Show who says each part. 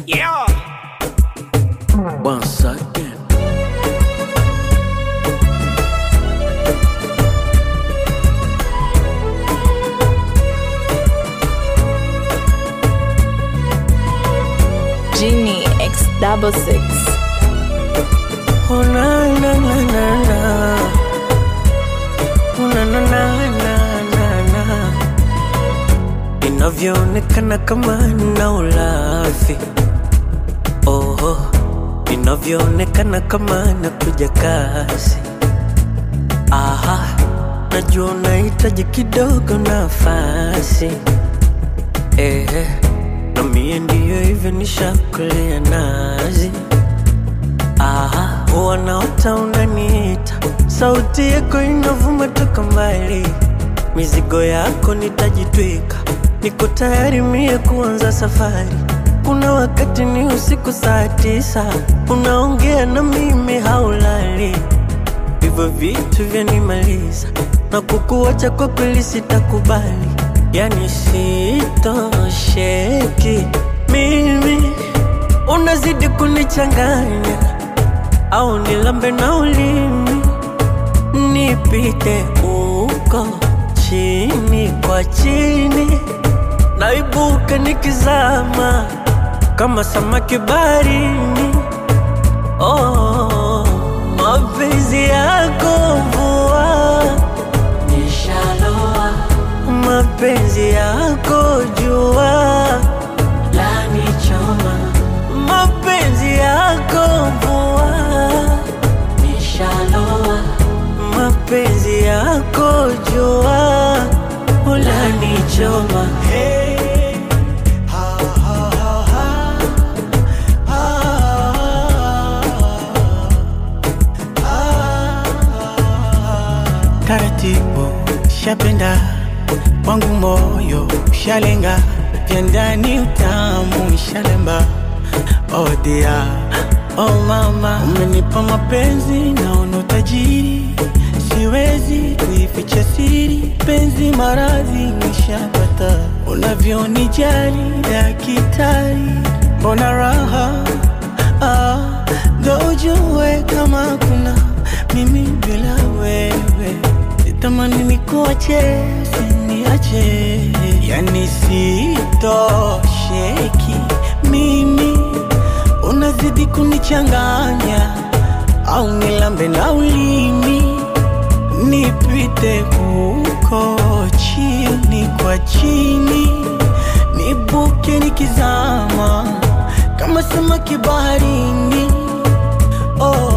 Speaker 1: Yeah.
Speaker 2: Once again.
Speaker 3: Genie X66.
Speaker 2: Oh na na na na na. Oh na na na na na na. Inavyoonekana kama na ulafi. Oh, inavyoonekana kama nakuja kasi. Aha, najua unahitaji kidogo nafasi. Na mie ndiyo hivyo nishakulea nazi. Aha, wanaota unaniita, sauti yako inavuma toka mbali. Mizigo yako nitajitwika, niko tayari mie kuanza safari. Kuna wakati ni usiku saa 9, unaongea na mimi haulali. Hivyo vitu vyanimaliza, na kukuacha kwa kweli sitakubali. Yani sitosheki mimi, unazidi kunichanganya. Au nilambe na ulimi, nipite uko chini kwa chini. Naibuka nikizama kama samaki baharini. Oh, mapenzi yako mvua, nishaloa. Mapenzi yako jua, lanichoma. Mapenzi yako mvua, nishaloa. Mapenzi yako jua, lanichoma.
Speaker 1: Hey. Ha ha ha ha. Ha ha.
Speaker 4: Taratibu shapenda, wangu moyo shalenga, vya ndani utamu shalemba. Oh dear, oh mama, umenipa mapenzi naona utajiri. Siwezi kuificha siri, penzi maradhi nishapata. Unavyonijali daktari, mbona raha ndo ujue kama kuna mimi bila wewe. Sitamani nikuache, usiniache. Yani sitosheki mimi, unazidi kunichanganya. Au nilambe na ulimi, nipite huko chini kwa chini. Nibuke nikizama kama samaki baharini. Oh,